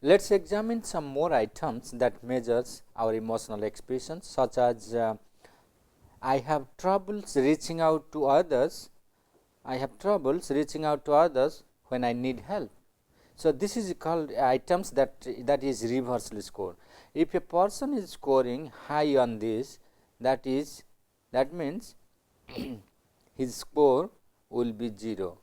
Let us examine some more items that measures our emotional expressions, such as I have troubles reaching out to others. I have troubles reaching out to others when I need help. So, this is called items that is reversely scored. If a person is scoring high on this, that means his score will be 0.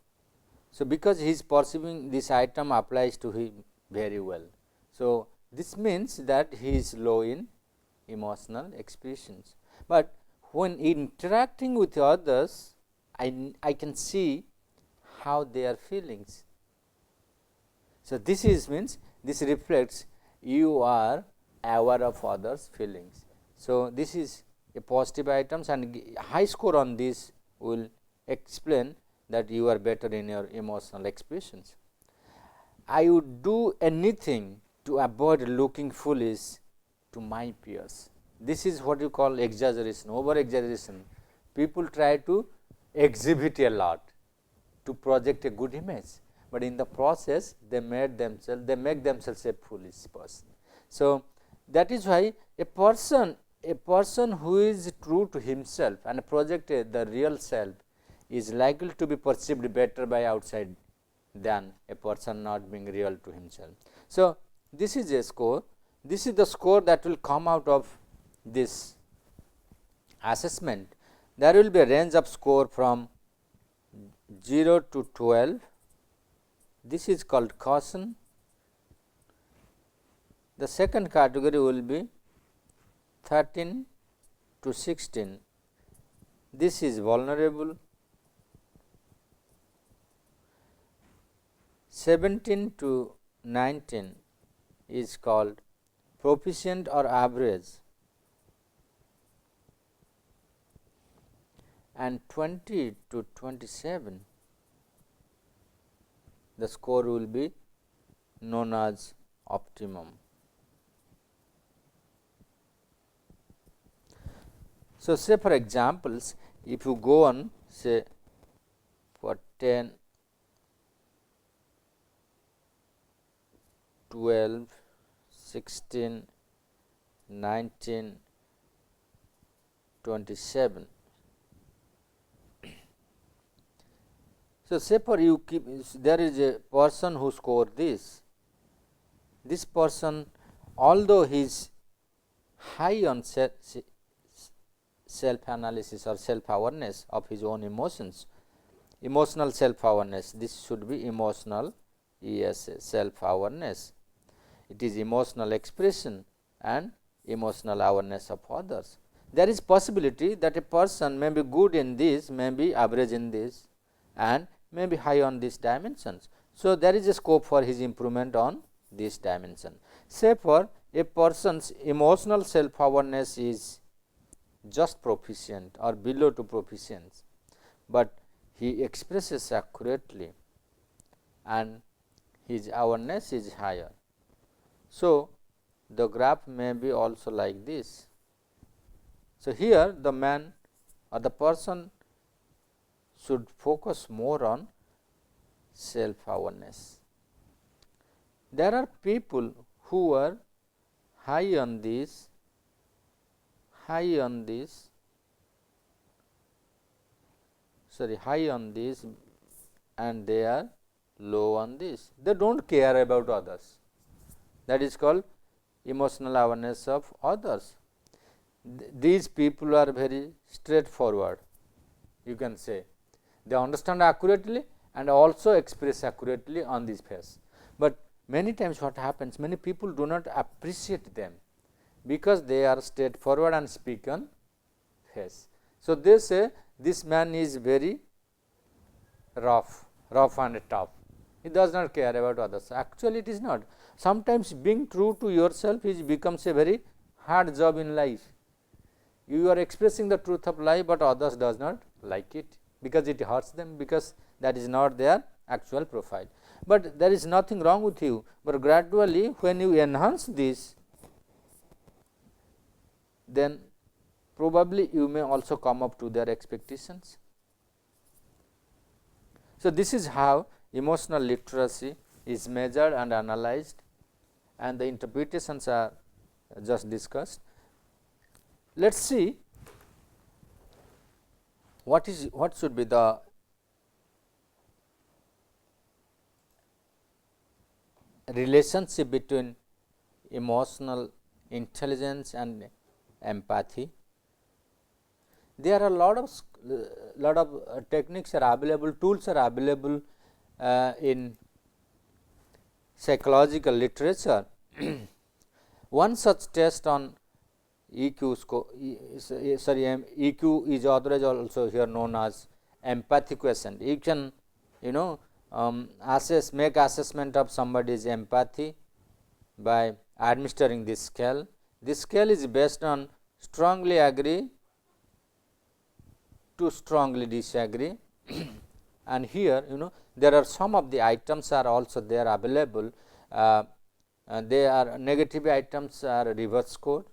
So, because he is perceiving this item applies to him very well. So, this means that he is low in emotional expressions, but when interacting with others, I can see how they are feelings. So, this is means this reflects you are aware of others feelings. So, this is a positive items, and high score on this will explain that you are better in your emotional expressions. I would do anything to avoid looking foolish to my peers. This is what you call exaggeration, over exaggeration. People try to exhibit a lot to project a good image, but in the process they make themselves a foolish person. So, that is why a person who is true to himself and project the real self is likely to be perceived better by outside than a person not being real to himself. So, this is a score. This is the score that will come out of this assessment. There will be a range of score from 0 to 12. This is called caution. The second category will be 13 to 16. This is vulnerable. 17 to 19 is called proficient or average, and 20 to 27 the score will be known as optimum. So, say for examples, if you go on say for 10, 12, 16, 19, 27. So, say for you keep there is a person who scored this. This person, although he is high on self analysis or self awareness of his own emotions, emotional self awareness, this should be emotional self awareness. It is emotional expression and emotional awareness of others. There is possibility that a person may be good in this, may be average in this, and may be high on these dimensions. So, there is a scope for his improvement on this dimension. Say for a person's emotional self awareness is just proficient or below to proficient, but he expresses accurately and his awareness is higher. So, the graph may be also like this. So, here the man or the person should focus more on self awareness. There are people who are high on this, high on this and they are low on this. They do not care about others. That is called emotional awareness of others. These people are very straightforward, you can say. They understand accurately and also express accurately on this phase. But many times what happens, many people do not appreciate them because they are straightforward and speak on face. So, they say this man is very rough and tough. He does not care about others. Actually, it is not. Sometimes being true to yourself becomes a very hard job in life. You are expressing the truth of life, but others does not like it because it hurts them, because that is not their actual profile. But there is nothing wrong with you, but gradually when you enhance this, then probably you may also come up to their expectations. So, this is how emotional literacy is measured and analyzed, and the interpretations are just discussed. Let us see what should be the relationship between emotional intelligence and empathy. There are a lot of techniques are available, tools are available in psychological literature. One such test on EQ EQ is otherwise also here known as empathy quotient. You can make assessment of somebody's empathy by administering this scale. This scale is based on strongly agree to strongly disagree and here there are some of the items are also there available. They are negative items are reverse scored.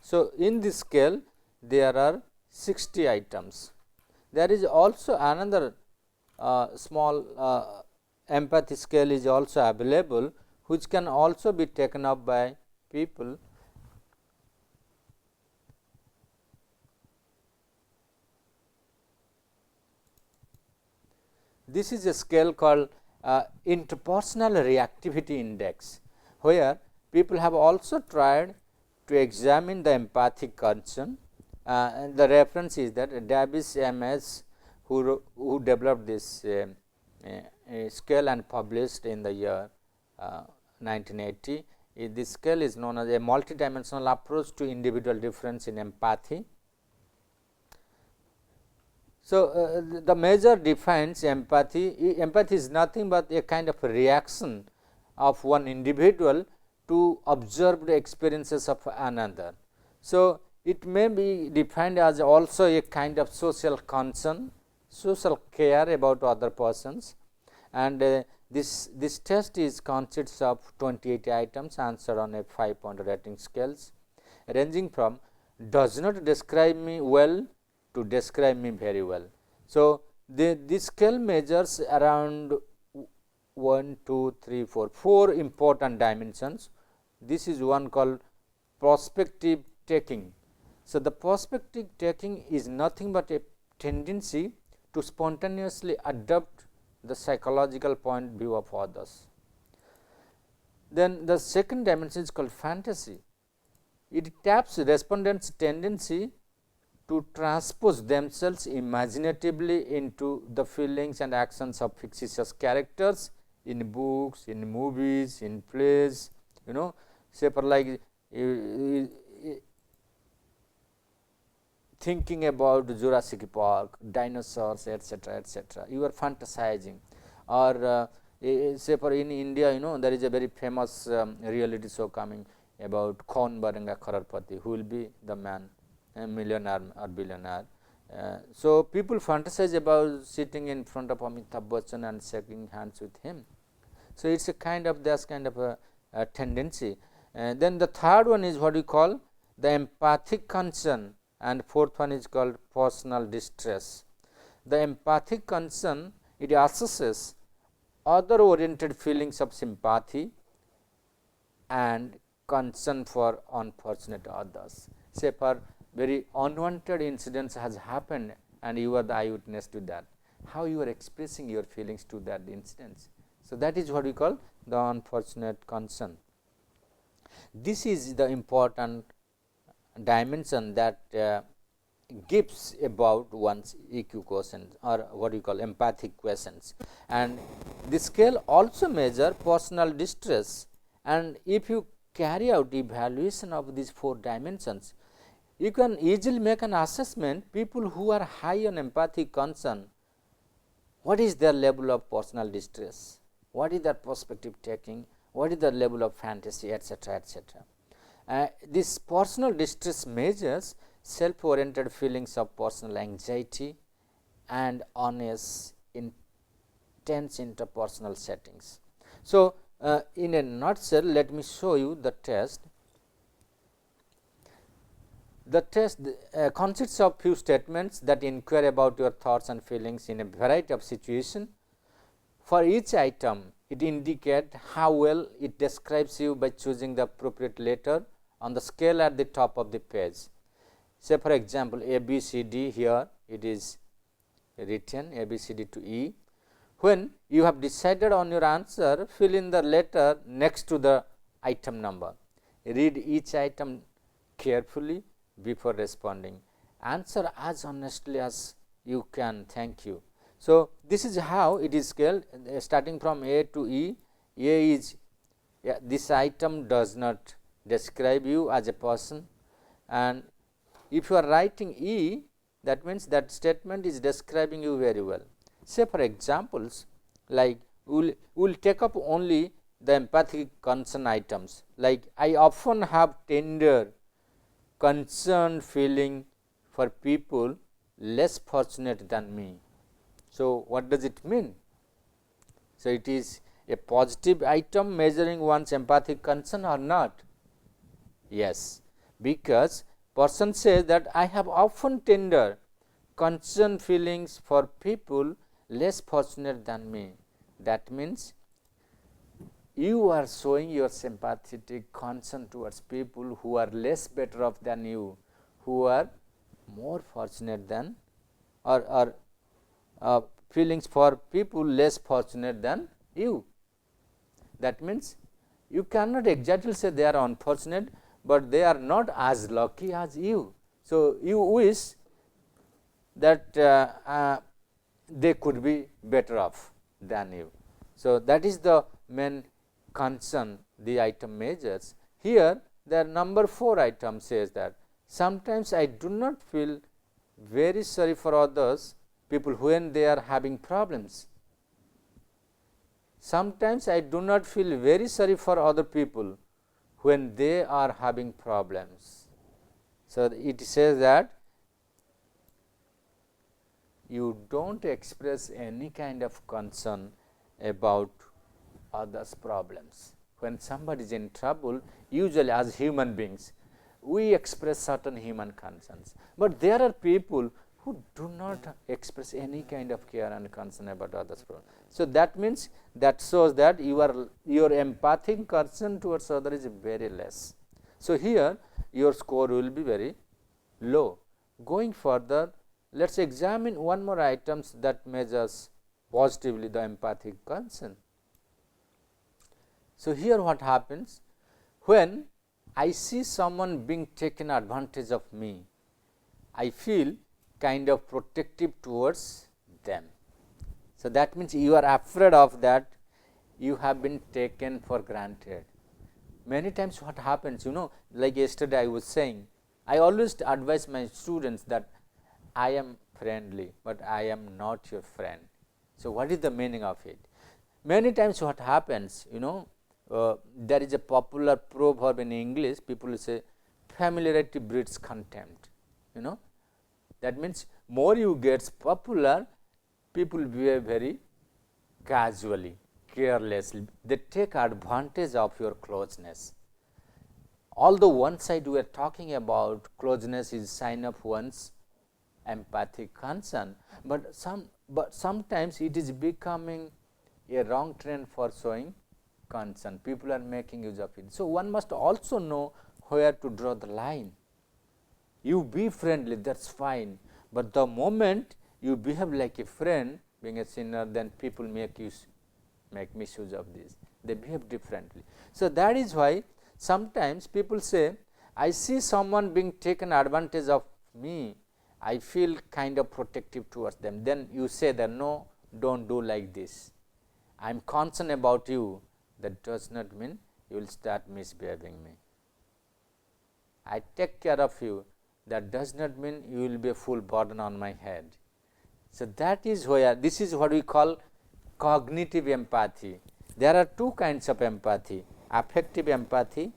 So, in this scale there are 60 items. There is also another small empathy scale is also available, which can also be taken up by people. This is a scale called interpersonal reactivity index, where people have also tried to examine the empathic concern. And the reference is that Davis M.S. who developed this scale and published in the year 1980. This scale is known as a multidimensional approach to individual difference in empathy. So, the measure defines empathy. Empathy is nothing but a kind of a reaction of one individual to observed experiences of another. So, it may be defined as also a kind of social concern, social care about other persons, and this test consists of 28 items answered on a 5-point rating scales, ranging from does not describe me well to describe me very well. So, this scale measures around 4 important dimensions. This is one called perspective taking. So, the perspective taking is nothing but a tendency to spontaneously adopt the psychological point of view of others. Then the second dimension is called fantasy. It taps respondents' tendency to transpose themselves imaginatively into the feelings and actions of fictitious characters in books, in movies, in plays, say for like thinking about Jurassic Park, dinosaurs, etc., etc. You are fantasizing, or say for in India, there is a very famous reality show coming about Kaun Banega Kharorpati, who will be the man, a millionaire or billionaire. So, people fantasize about sitting in front of Amitabh Bachchan and shaking hands with him. So, it is a kind of a tendency. Then the third one is what we call the empathic concern, and fourth one is called personal distress. The empathic concern, it assesses other oriented feelings of sympathy and concern for unfortunate others. Say for very unwanted incidents has happened and you are the eyewitness to that, how you are expressing your feelings to that incident. So, that is what we call the unfortunate concern. This is the important dimension that gives about one's EQ quotient, or what we call empathic quotients, and this scale also measure personal distress. And if you carry out evaluation of these 4 dimensions, you can easily make an assessment. People who are high on empathic concern, what is their level of personal distress, what is their perspective taking, what is the level of fantasy, etc., etc. This personal distress measures self-oriented feelings of personal anxiety and unease in tense interpersonal settings. So, in a nutshell, let me show you the test. The test consists of few statements that inquire about your thoughts and feelings in a variety of situations. For each item, it indicates how well it describes you by choosing the appropriate letter on the scale at the top of the page. Say for example, A, B, C, D, here it is written A, B, C, D to E. When you have decided on your answer, fill in the letter next to the item number. Read each item carefully before responding. Answer as honestly as you can. Thank you. So, this is how it is scaled, starting from A to E. A is this item does not describe you as a person, and if you are writing E, that means that statement is describing you very well. Say for examples, like we will take up only the empathic concern items, like I often have tender concerned feeling for people less fortunate than me. So, what does it mean? So, it is a positive item measuring one's empathic concern or not? Yes, because person says that I have often tender concerned feelings for people less fortunate than me. That means you are showing your sympathetic concern towards people who are less better off than you, who are more fortunate than, or feelings for people less fortunate than you. That means you cannot exactly say they are unfortunate, but they are not as lucky as you. So, you wish that they could be better off than you. So, that is the main concern the item measures. Here the number 4 item says that sometimes I do not feel very sorry for others people when they are having problems. Sometimes I do not feel very sorry for other people when they are having problems. So, it says that you do not express any kind of concern about others' problems. When somebody is in trouble, usually as human beings, we express certain human concerns, but there are people who do not express any kind of care and concern about others' problems. So, that means that shows that your empathic concern towards others is very less. So, here your score will be very low. Going further, let us examine one more items that measures positively the empathic concern. So, here what happens when I see someone being taken advantage of me, I feel kind of protective towards them. So, that means you are afraid of that you have been taken for granted. Many times what happens, like yesterday I was saying, I always advise my students that I am friendly, but I am not your friend. So, what is the meaning of it? Many times what happens, there is a popular proverb in English, people say familiarity breeds contempt. That means more you get popular, people behave very casually, carelessly, they take advantage of your closeness. Although one side we are talking about closeness is sign of one's empathic concern, but sometimes it is becoming a wrong trend for showing concern. People are making use of it. So, one must also know where to draw the line. You be friendly, that is fine, but the moment you behave like a friend, being a sinner, then people make misuse of this. They behave differently. So, that is why sometimes people say, I see someone being taken advantage of me, I feel kind of protective towards them. Then you say that no, do not do like this. I am concerned about you. That does not mean you will start misbehaving me. I take care of you. That does not mean you will be a full burden on my head. So, that is where this is what we call cognitive empathy. There are two kinds of empathy, affective empathy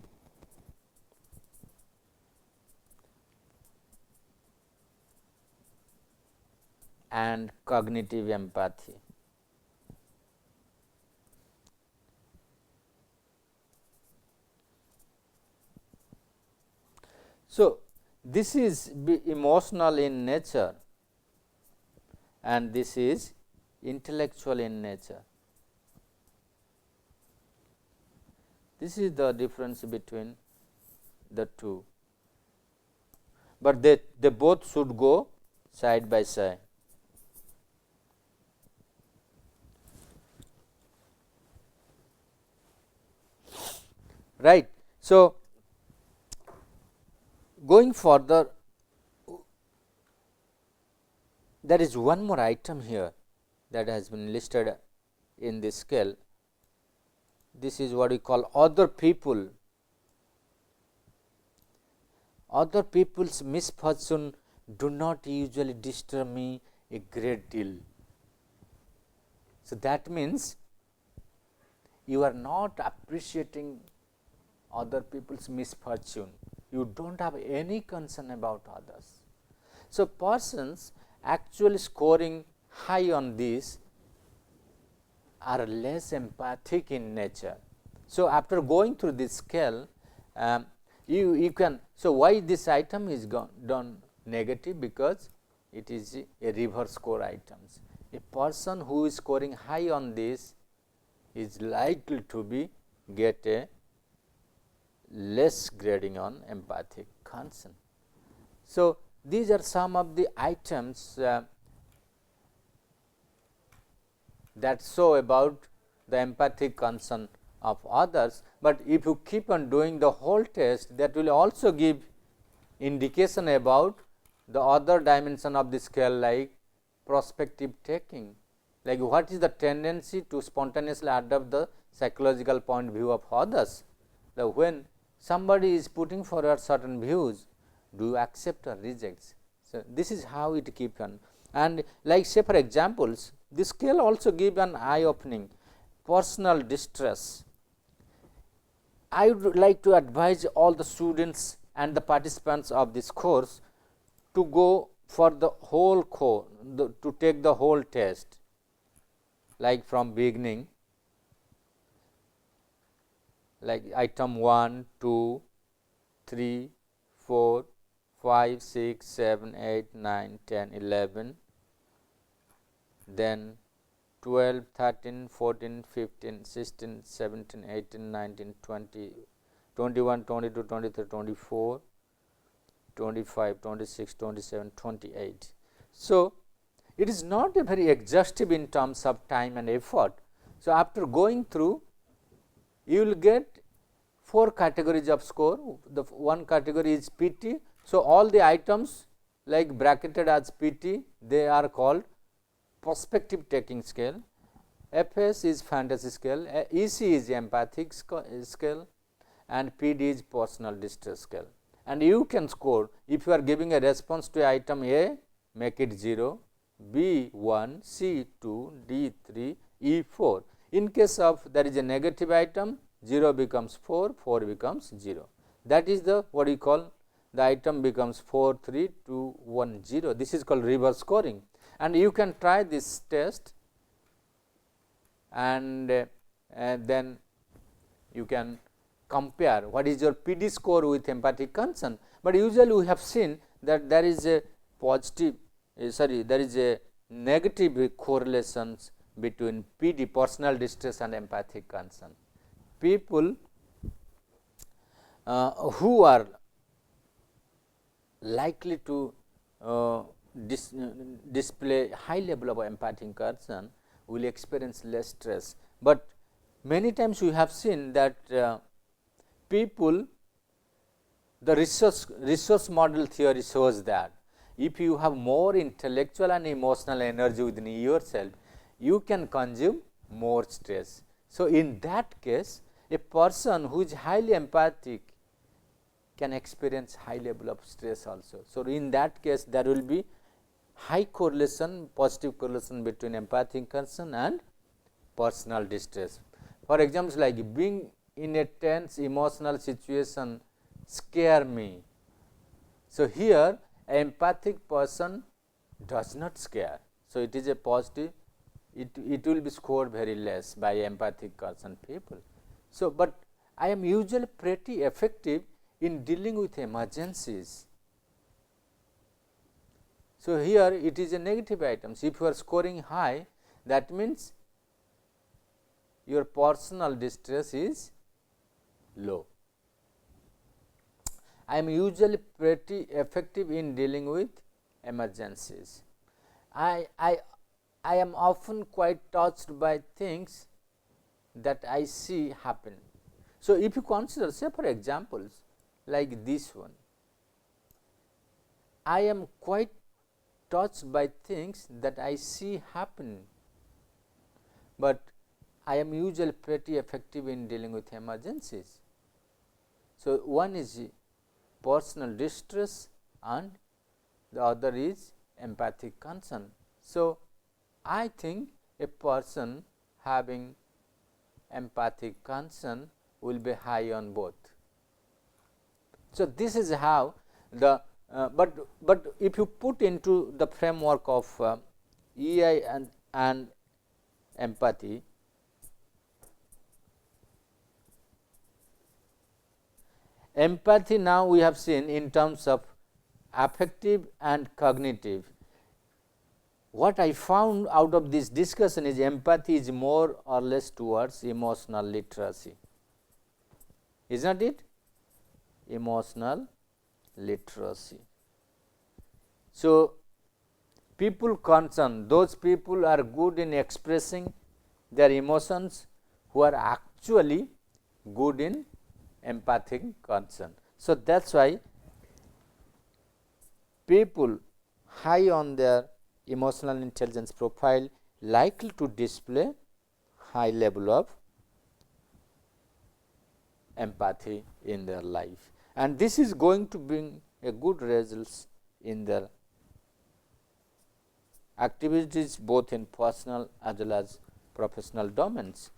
and cognitive empathy. So, this is emotional in nature and this is intellectual in nature. This is the difference between the two, but they both should go side by side. Right. So, going further, there is one more item here that has been listed in this scale. This is what we call other people. Other people's misfortune do not usually disturb me a great deal. So, that means you are not appreciating other people's misfortune, you do not have any concern about others. So, persons actually scoring high on this are less empathic in nature. So, after going through this scale, you can, so why this item is done negative? Because it is a reverse score items. A person who is scoring high on this is likely to be get a less grading on empathic concern. So, these are some of the items that show about the empathic concern of others, but if you keep on doing the whole test, that will also give indication about the other dimension of the scale, like prospective taking, like what is the tendency to spontaneously adopt the psychological point of view of others. When somebody is putting forward certain views, do you accept or reject? So, this is how it keeps on. And like say for examples, this scale also give an eye opening personal distress. I would like to advise all the students and the participants of this course to go for the whole course, to take the whole test, like from beginning, like item 1, 2, 3, 4, 5, 6, 7, 8, 9, 10, 11, then 12, 13, 14, 15, 16, 17, 18, 19, 20, 21, 22, 23, 24, 25, 26, 27, 28. So, it is not a very exhaustive in terms of time and effort. So, after going through, you will get 4 categories of score. The one category is PT. So, all the items like bracketed as PT, they are called perspective taking scale. FS is fantasy scale, EC is empathic scale, and PD is personal distress scale. And you can score, if you are giving a response to item A, make it 0, B 1, C 2, D 3, E 4. In case of there is a negative item, 0 becomes 4, 4 becomes 0. That is the what we call the item becomes 4, 3, 2, 1, 0. This is called reverse scoring. And you can try this test, and then you can compare what is your PD score with empathic concern. But usually we have seen that there is a positive, there is a negative correlations between PD, personal distress, and empathic concern. People who are likely to display high level of empathic concern will experience less stress, but many times we have seen that people, the resource model theory shows that if you have more intellectual and emotional energy within yourself, you can consume more stress. So, in that case, a person who is highly empathic can experience high level of stress also. So, in that case, there will be high correlation, positive correlation between empathic concern and personal distress. For example, like being in a tense emotional situation scare me. So, here an empathic person does not scare. So, it is a positive, it will be scored very less by empathic concern people. So, but I am usually pretty effective in dealing with emergencies. So, here it is a negative items. If you are scoring high, that means your personal distress is low. I am usually pretty effective in dealing with emergencies. I, I, I am often quite touched by things that I see happen. So, if you consider, say for examples like this one, I am quite touched by things that I see happen, but I am usually pretty effective in dealing with emergencies. So, one is personal distress and the other is empathic concern. So, I think a person having empathic concern will be high on both. So, this is how the but if you put into the framework of EI and empathy, empathy now we have seen in terms of affective and cognitive. What I found out of this discussion is empathy is more or less towards emotional literacy, is not it? Emotional literacy. So, people concerned, those people are good in expressing their emotions who are actually good in empathic concern. So, that is why people high on their emotional intelligence profile likely to display high level of empathy in their life, and this is going to bring a good results in their activities both in personal as well as professional domains.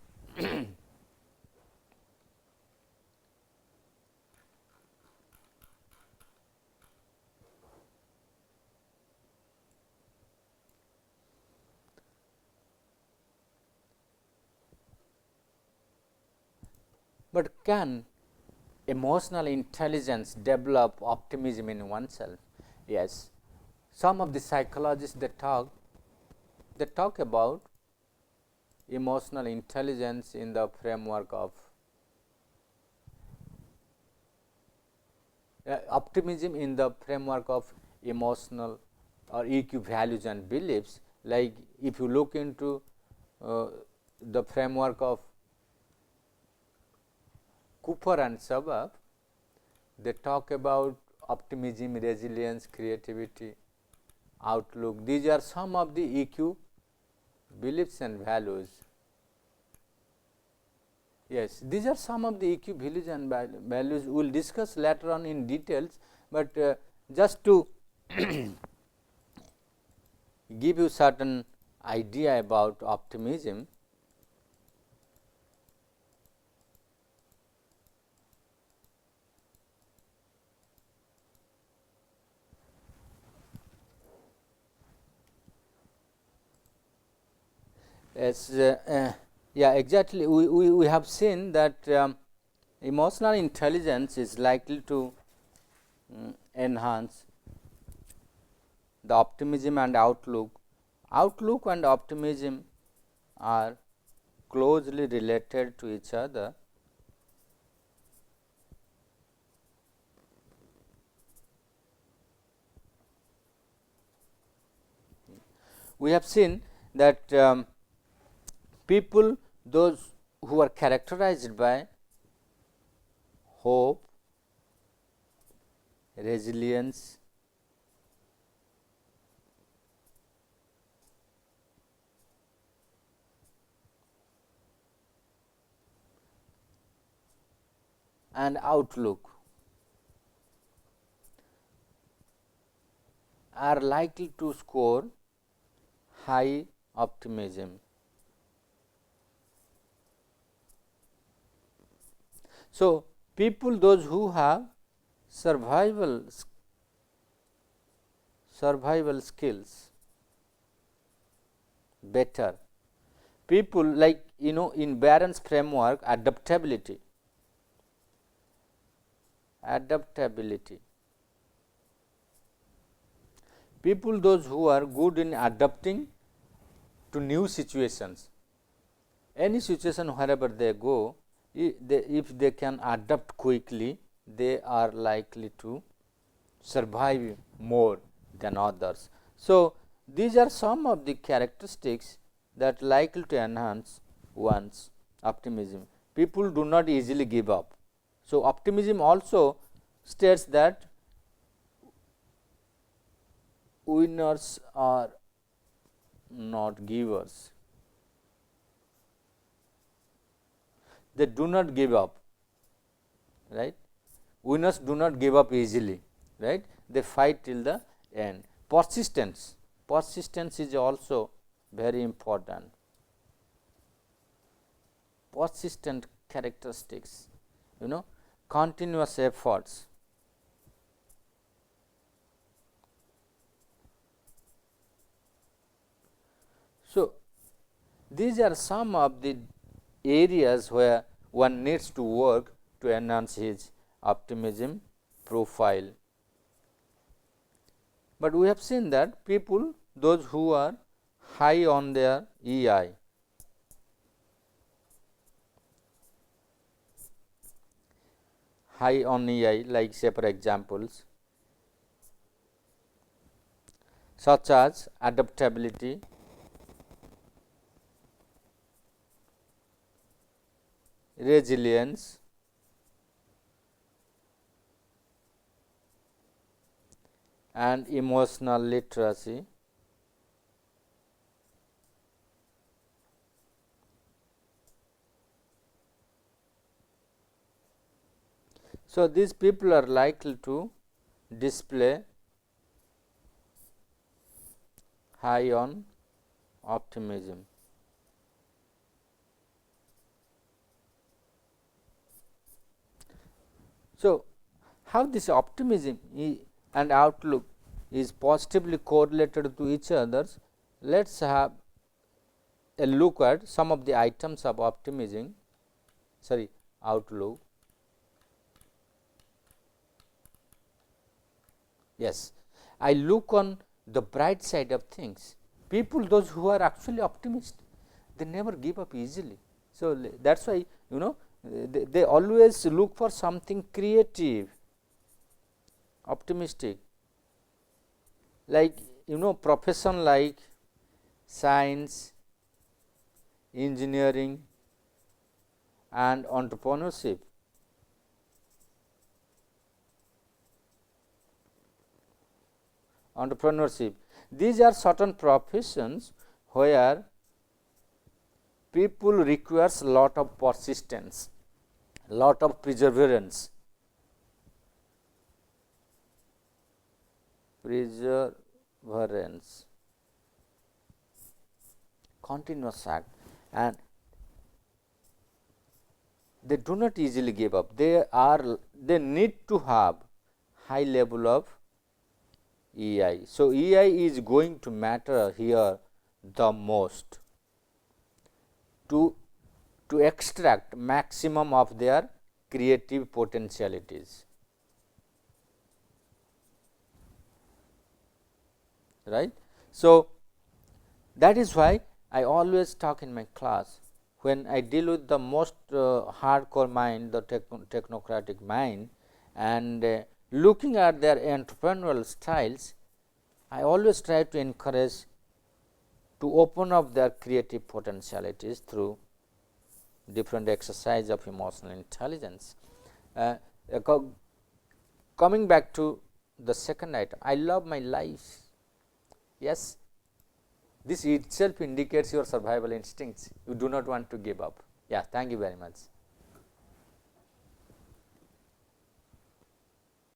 But can emotional intelligence develop optimism in oneself? Yes, some of the psychologists they talk about emotional intelligence in the framework of optimism in the framework of emotional or EQ values and beliefs. Like if you look into the framework of Cooper and Suburb, they talk about optimism, resilience, creativity, outlook. These are some of the EQ beliefs and values. Yes, these are some of the EQ values and values we will discuss later on in details, but just to give you certain idea about optimism. Yes, yeah, exactly. We have seen that emotional intelligence is likely to enhance the optimism and outlook. Outlook and optimism are closely related to each other. We have seen that people, those who are characterized by hope, resilience, and outlook are likely to score high optimism. So, people those who have survival skills better, people like in Barron's framework adaptability, people those who are good in adapting to new situations, any situation wherever they go, if they can adapt quickly, they are likely to survive more than others. So, these are some of the characteristics that likely to enhance one's optimism. People do not easily give up. So, optimism also states that winners are not givers. They do not give up, right? Winners do not give up easily, right? They fight till the end. Persistence is also very important. Persistent characteristics, continuous efforts. So, these are some of the areas where one needs to work to enhance his optimism profile. But we have seen that people, those who are high on their EI, high on EI, like say for examples such as adaptability, resilience, and emotional literacy. So, these people are likely to display high on optimism. So, how this optimism and outlook is positively correlated to each other, let us have a look at some of the items of outlook. Yes, I look on the bright side of things. People, those who are actually optimistic, they never give up easily. So, that is why they always look for something creative, optimistic, like profession like science, engineering, and entrepreneurship. These are certain professions where people requires lot of persistence, lot of perseverance, continuous act, and they do not easily give up. They need to have high level of EI. So, EI is going to matter here the most to extract maximum of their creative potentialities, right. So, that is why I always talk in my class when I deal with the most hardcore mind, the technocratic mind, and looking at their entrepreneurial styles, I always try to encourage to open up their creative potentialities through different exercise of emotional intelligence. Coming back to the second item, I love my life. Yes, this itself indicates your survival instincts. You do not want to give up. Yeah, thank you very much.